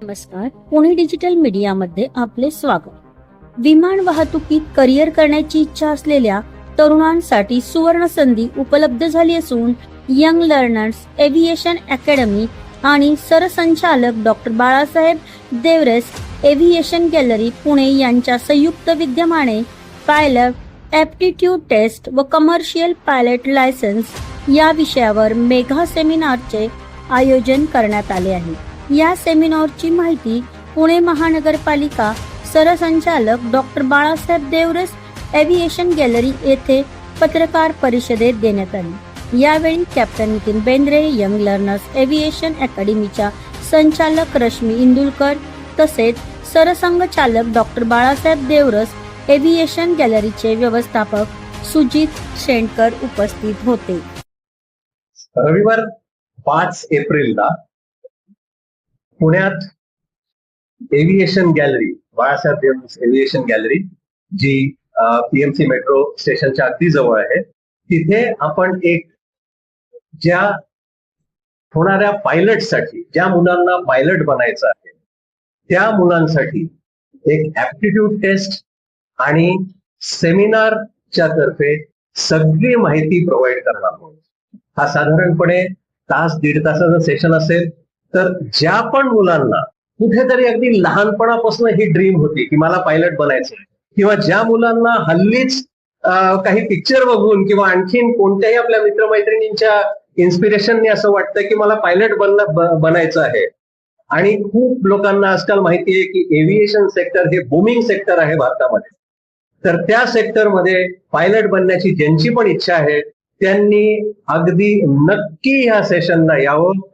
नमस्कार, पुणे डिजिटल मीडियामध्ये आपले स्वागत। विमान वाहतुकीत करिअर करण्याची इच्छा असलेल्या तरुणांसाठी सुवर्ण संधी उपलब्ध झाली असून यंग लर्नर्स एव्हिएशन अकॅडमी आणि सरसंचालक doctor Balasaheb Deoras aviation gallery Pune यांच्या संयुक्त विद्यमाने पायलट ॲप्टिट्यूड टेस्ट व कमर्शियल पायलट लायसन्स या विषयावर मेगा सेमिनारचे आयोजन करण्यात आले आहे। या सेमिनारची माहिती पुणे महानगरपालिका सरसंचालक doctor Balasaheb Deoras aviation gallery येथे पत्रकार परिषदेत देण्यात आली। यावेळी captain Nitin Bendre, young learners aviation अकॅडमीच्या संचालक रश्मी इंदुलकर तसेच सरसंघचालक डॉक्टर बाळासाहेब देवरस एव्हिएशन गॅलरीचे व्यवस्थापक सुजित शेंडकर उपस्थित होते। रविवार 5 एप्रिलला पुण्यात aviation gallery, Balasaheb Deoras aviation gallery जी पीएमसी मेट्रो स्टेशनच्या अगदी जवळ आहे, तिथे आपण एक ज्या होणाऱ्या पायलटसाठी, ज्या मुलांना पायलट बनायचं आहे त्या मुलांसाठी एक ऍप्टिट्यूड टेस्ट आणि सेमिनारच्या तर्फे सगळी माहिती प्रोव्हाइड करणार आहोत। हा साधारणपणे तास दीड तासाचं सेशन असेल। तर ज्या पण मुलांना कुठेतरी अगदी लहानपणापासून ही ड्रीम होती की मला पायलट बनायचं, किंवा ज्या मुलांना हल्लीच काही पिक्चर बघून किंवा आणखीन कोणत्याही आपल्या मित्रमैत्रिणींच्या इन्स्पिरेशनने असं वाटतं की मला पायलट बनायचं आहे, आणि खूप लोकांना आजकाल माहिती आहे की एव्हिएशन सेक्टर हे बूमिंग सेक्टर आहे भारतामध्ये, तर त्या सेक्टरमध्ये पायलट बनण्याची ज्यांची पण इच्छा आहे त्यांनी अगदी नक्की ह्या सेशनला यावं।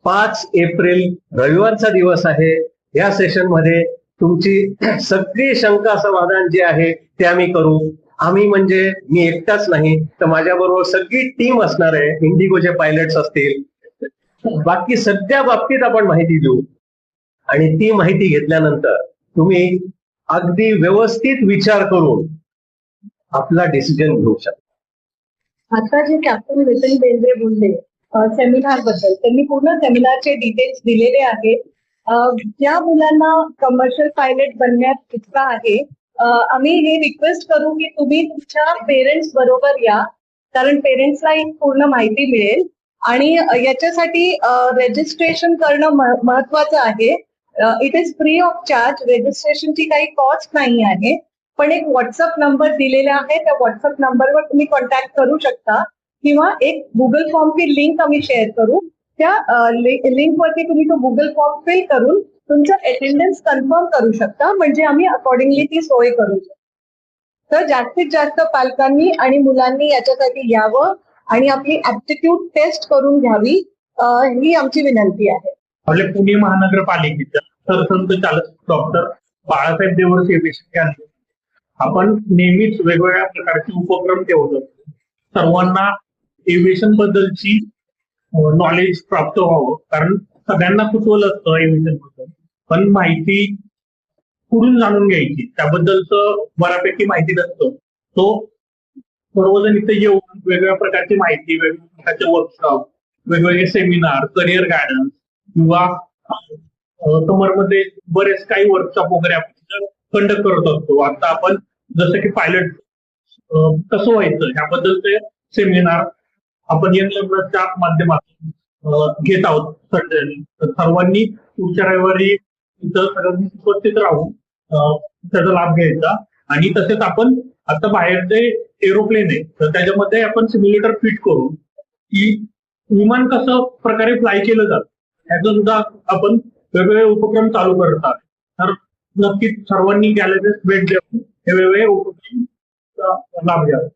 5 एप्रिल रविवारचा दिवस आहे। या सेशन मध्ये तुमची सगळी शंका समाधान जे आहे ते आम्ही करू। आम्ही म्हणजे मी एकटाच नाही, तर माझ्याबरोबर सगळी टीम असणार आहे। इंडिगोचे पायलट्स असतील, बाकी सगळ्या बाबतीत आपण माहिती देऊ, आणि ती माहिती घेतल्यानंतर तुम्ही अगदी व्यवस्थित विचार करून आपला डिसिजन घेऊ शकता। आता जे कॅप्टन नितीन बेंद्रे बोलले सेमिनार बद्दल, त्यांनी पूर्ण सेमिनारचे डिटेल्स दिलेले आहेत। ज्या मुलांना कमर्शियल पायलट बनण्यात इच्छा आहे, आम्ही हे रिक्वेस्ट करू की तुम्ही तुमच्या पेरेंट्स बरोबर या, कारण पेरेंट्सला एक पूर्ण माहिती मिळेल। आणि याच्यासाठी रजिस्ट्रेशन करणं महत्वाचं आहे। It is free of charge, रजिस्ट्रेशनची काही कॉस्ट नाही आहे, पण एक व्हॉट्सअप नंबर दिलेला आहे, त्या व्हॉट्सअप नंबरवर तुम्ही कॉन्टॅक्ट करू शकता, किंवा एक गुगल फॉर्मची लिंक आम्ही शेअर करू, त्या लिंकवरती तुम्ही तो गुगल फॉर्म फिल करून तुमचं अटेंडन्स कन्फर्म करू शकता, म्हणजे आम्ही अकॉर्डिंगली ती सोय करू शकतो। तर जास्तीत जास्त पालकांनी आणि मुलांनी याच्यासाठी यावं आणि आपली ऍप्टिट्यूड टेस्ट करून घ्यावी, ही आमची विनंती आहे। आपल्या पुणे महानगरपालिकेच्या सरसंघचालक doctor Balasaheb Deoras aviation gallery आपण नेहमीच वेगवेगळ्या प्रकारचे उपक्रम ठेवत असतो। सर्वांना एव्हिएशन बद्दलची नॉलेज प्राप्त व्हावं, कारण सगळ्यांना कुतूहल असतं एव्हिएशन बद्दल, पण माहिती कुठून जाणून घ्यायची त्याबद्दलचं बऱ्यापैकी माहिती नसतं। तो सर्वजण इथे येऊन वेगवेगळ्या प्रकारची माहिती, वेगवेगळ्या प्रकारचे वर्कशॉप, वेगवेगळे सेमिनार, करिअर गायडन्स किंवा समरमध्ये बरेच काही वर्कशॉप वगैरे आपण कंडक्ट करत असतो। आता आपण जसं की पायलट कसं व्हायचं ह्याबद्दलचे सेमिनार आपण यंग लर्नर्सच्या माध्यमातून घेत आहोत सगळ्यांनी। तर सर्वांनी पुढच्या रविवारी इथं सगळ्यांनी उपस्थित राहून त्याचा लाभ घ्यायचा। आणि तसेच आपण आता बाहेर जे एरोप्लेन आहे तर त्याच्यामध्ये आपण सिम्युलेटर फिट करून की विमान कसं प्रकारे फ्लाय केलं जातं ह्याचा सुद्धा आपण वेगवेगळे उपक्रम चालू करत आहोत। तर नक्कीच सर्वांनी गॅलरीत भेट देऊन हे वेगवेगळे उपक्रम लाभ घ्यावे।